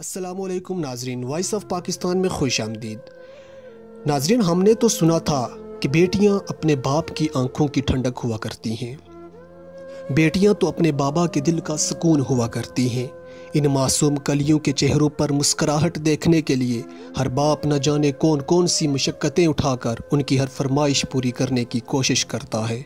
السلام علیکم ناظرین، وائس آف پاکستان میں خوش آمدید۔ ناظرین، ہم نے تو سنا تھا کہ بیٹیاں اپنے باپ کی آنکھوں کی ٹھنڈک ہوا کرتی ہیں، بیٹیاں تو اپنے بابا کے دل کا سکون ہوا کرتی ہیں۔ ان معصوم کلیوں کے چہروں پر مسکراہٹ دیکھنے کے لیے ہر باپ نہ جانے کون کون سی مشقتیں اٹھا کر ان کی ہر فرمائش پوری کرنے کی کوشش کرتا ہے۔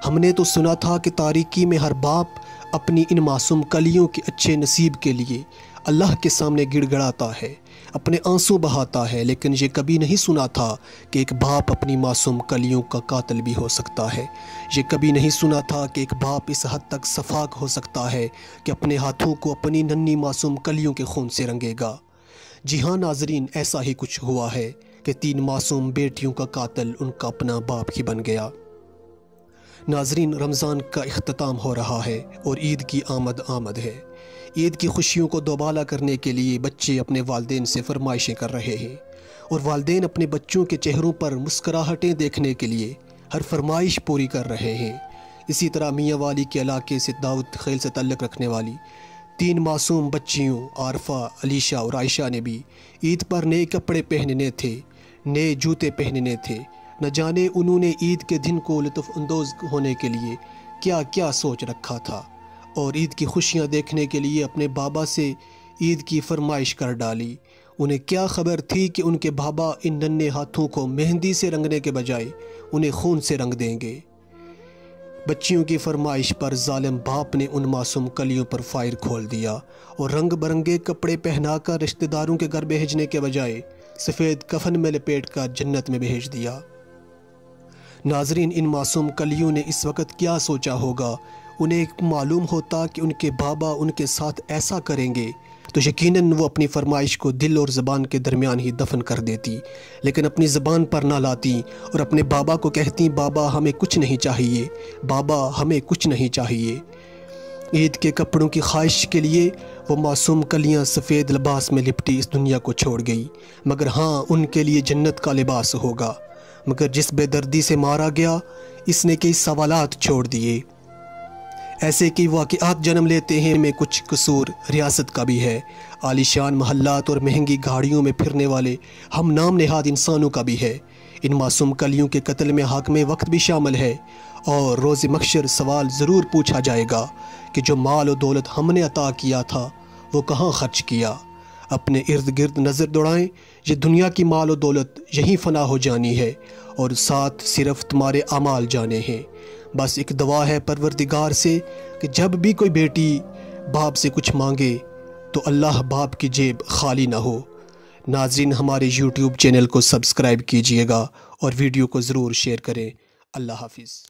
ہم نے تو سنا تھا کہ تاریکی میں ہر باپ اپنی ان معصوم کلیوں کے اچھے نصیب کے لیے اللہ کے سامنے گڑ گڑاتا ہے، اپنے آنسو بہاتا ہے، لیکن یہ کبھی نہیں سنا تھا کہ ایک باپ اپنی معصوم کلیوں کا قاتل بھی ہو سکتا ہے۔ یہ کبھی نہیں سنا تھا کہ ایک باپ اس حد تک سفاک ہو سکتا ہے کہ اپنے ہاتھوں کو اپنی ننھی معصوم کلیوں کے خون سے رنگے گا۔ جی ہاں ناظرین، ایسا ہی کچھ ہوا ہے کہ 3 معصوم بیٹیوں کا قاتل ان کا اپنا باپ ہی بن گیا۔ ناظرین، رمضان کا اختتام ہو رہا ہے اور عید کی آمد ہے۔ عید کی خوشیوں کو دوبالا کرنے کے لیے بچے اپنے والدین سے فرمائشیں کر رہے ہیں، اور والدین اپنے بچوں کے چہروں پر مسکراہٹیں دیکھنے کے لیے ہر فرمائش پوری کر رہے ہیں۔ اسی طرح میاں والی کے علاقے سے داؤد خیل سے تعلق رکھنے والی 3 معصوم بچیوں عارفہ، علیشہ اور عائشہ نے بھی عید پر نئے کپڑے پہننے تھے، نئے جوتے پہننے تھے۔ نہ جانے انہوں نے عید کے دن کو لطف اندوز ہونے کے لیے کیا کیا سوچ رکھا تھا، اور عید کی خوشیاں دیکھنے کے لیے اپنے بابا سے عید کی فرمائش کر ڈالی۔ انہیں کیا خبر تھی کہ ان کے بابا ان ننھے ہاتھوں کو مہندی سے رنگنے کے بجائے انہیں خون سے رنگ دیں گے۔ بچیوں کی فرمائش پر ظالم باپ نے ان معصوم کلیوں پر فائر کھول دیا اور رنگ برنگے کپڑے پہنا کر رشتہ داروں کے گھر بھیجنے کے بجائے سفید کفن میں لپیٹ کر جنت میں بھیج دیا۔ ناظرین، ان معصوم کلیوں نے اس وقت کیا سوچا ہوگا؟ انہیں معلوم ہوتا کہ ان کے بابا ان کے ساتھ ایسا کریں گے تو یقیناً وہ اپنی فرمائش کو دل اور زبان کے درمیان ہی دفن کر دیتی، لیکن اپنی زبان پر نہ لاتی اور اپنے بابا کو کہتی، بابا ہمیں کچھ نہیں چاہیے، بابا ہمیں کچھ نہیں چاہیے۔ عید کے کپڑوں کی خواہش کے لیے وہ معصوم کلیاں سفید لباس میں لپٹی اس دنیا کو چھوڑ گئی، مگر ہاں، ان کے لیے جنت کا لباس ہوگا۔ مگر جس بے دردی سے مارا گیا، اس نے کئی سوالات چھوڑ دیے۔ ایسے کئی واقعات جنم لیتے ہیں، میں کچھ قصور ریاست کا بھی ہے، عالیشان محلات اور مہنگی گاڑیوں میں پھرنے والے ہم نام نہاد انسانوں کا بھی ہے۔ ان معصوم کلیوں کے قتل میں حاکم وقت بھی شامل ہے، اور روز محشر سوال ضرور پوچھا جائے گا کہ جو مال و دولت ہم نے عطا کیا تھا وہ کہاں خرچ کیا؟ اپنے ارد گرد نظر دوڑائیں، یہ دنیا کی مال و دولت یہیں فنا ہو جانی ہے، اور ساتھ صرف تمہارے اعمال جانے ہیں۔ بس ایک دعا ہے پروردگار سے کہ جب بھی کوئی بیٹی باپ سے کچھ مانگے تو اللہ باپ کی جیب خالی نہ ہو۔ ناظرین، ہمارے یوٹیوب چینل کو سبسکرائب کیجئے گا اور ویڈیو کو ضرور شیئر کریں۔ اللہ حافظ۔